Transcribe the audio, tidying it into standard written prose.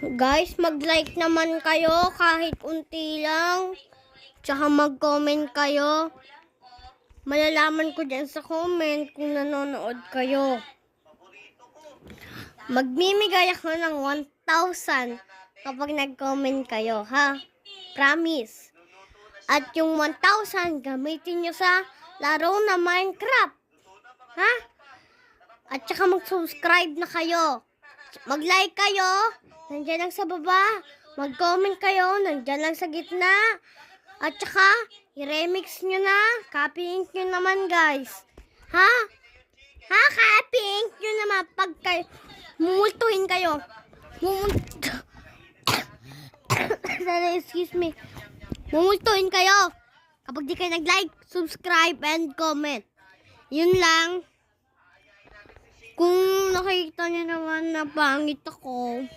Guys, mag-like naman kayo kahit unti lang. Tsaka mag-comment kayo. Malalaman ko dyan sa comment kung nanonood kayo. Magmimigay ako ng 1,000 kapag nag-comment kayo, ha? Promise. At yung 1,000 gamitin nyo sa laro na Minecraft. Ha? At saka mag-subscribe na kayo. Mag-like kayo. Nandiyan lang sa baba. Mag-comment kayo. Nandiyan lang sa gitna. At saka, i-remix nyo na. Copy-ink nyo naman, guys. Ha? Ha? Copy-ink nyo naman pag kayo. Mumultuhin kayo. Excuse me. Mumultuhin kayo. Kapag di kayo nag-like, subscribe, and comment. Yun lang. Kung nakikita nyo naman na pangit ako,